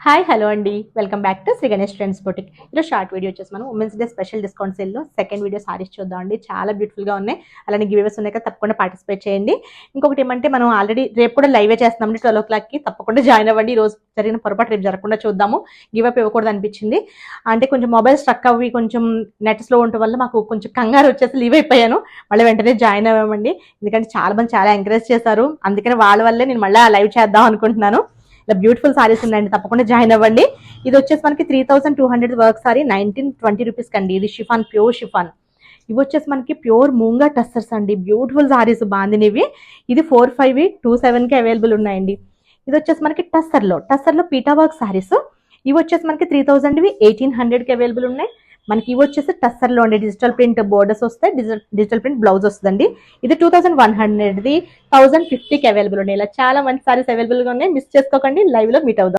Hi hello అండి, welcome back to Shri Ganesh trends boutique. ఈరోజు short video వచ్చేసి మనం ఉమెన్స్ డే స్పెషల్ డిస్కౌంట్ సేల్లో సెకండ్ వీడియో సారీస్ చూద్దాం అండి. చాలా బ్యూటిఫుల్గా ఉన్నాయి, అలానే గివేస్ ఉన్నాయి కదా, తప్పకుండా పార్టిసిపేట్ చేయండి. ఇంకొకటి ఏమంటే మనం ఆల్రెడీ రేపు కూడా లైవే చేస్తున్నామండి 12 o'clockకి. తప్పకుండా జాయిన్ అవ్వండి. ఈ రోజు జరిగిన పొరపాటు రేపు జరగకుండా చూద్దాము. గివ్ అప్ ఇవ్వకూడదు అనిపించింది. అంటే కొంచెం మొబైల్ స్ట్రక్ అవి కొంచెం నెట్ స్లో ఉండటం వల్ల మాకు కొంచెం కంగారు వచ్చేసి లీవ్ అయిపోయాను. మళ్ళీ వెంటనే జాయిన్ అవ్వమండి, ఎందుకంటే చాలా మంది చాలా ఎంకరేజ్ చేశారు. అందుకని వాళ్ళ వల్లే నేను మళ్ళీ లైవ్ చేద్దాం అనుకుంటున్నాను. ఇలా బ్యూటిఫుల్ సారీస్ ఉన్నాయండి, తప్పకుండా జాయిన్ అవ్వండి. ఇది వచ్చేసి మనకి 3200 వర్క్ సారీ 1920 రూపీస్ కండి. ఇది షిఫాన్, ప్యూర్ షిఫాన్. ఇవి వచ్చేసి మనకి ప్యూర్ మూంగా టస్సర్స్ అండి, బ్యూటిఫుల్ సారీస్ బాందినివి. ఇది 4527కి అవైలబుల్ ఉన్నాయండి. ఇది వచ్చేసి మనకి టస్సర్లో పీటా వర్క్ సారీస్. ఇవి వచ్చేసి మనకి 3000వి 1800కి అవైలబుల్ ఉన్నాయి. మనకి ఇవి వచ్చేసి టస్సర్లో ఉండే డిజిటల్ ప్రింట్ బోర్డర్స్ వస్తాయి, డిజిటల్ ప్రింట్ బ్లౌజ్ వస్తుందండి. ఇది 2100ది 1050కి అవైలబుల్ ఉన్నాయి. ఇలా చాలా మంచి సారీస్ అవైలబుల్గా ఉన్నాయి. మిస్ చేసుకోకండి, లైవ్లో మీట్ అవుదాం.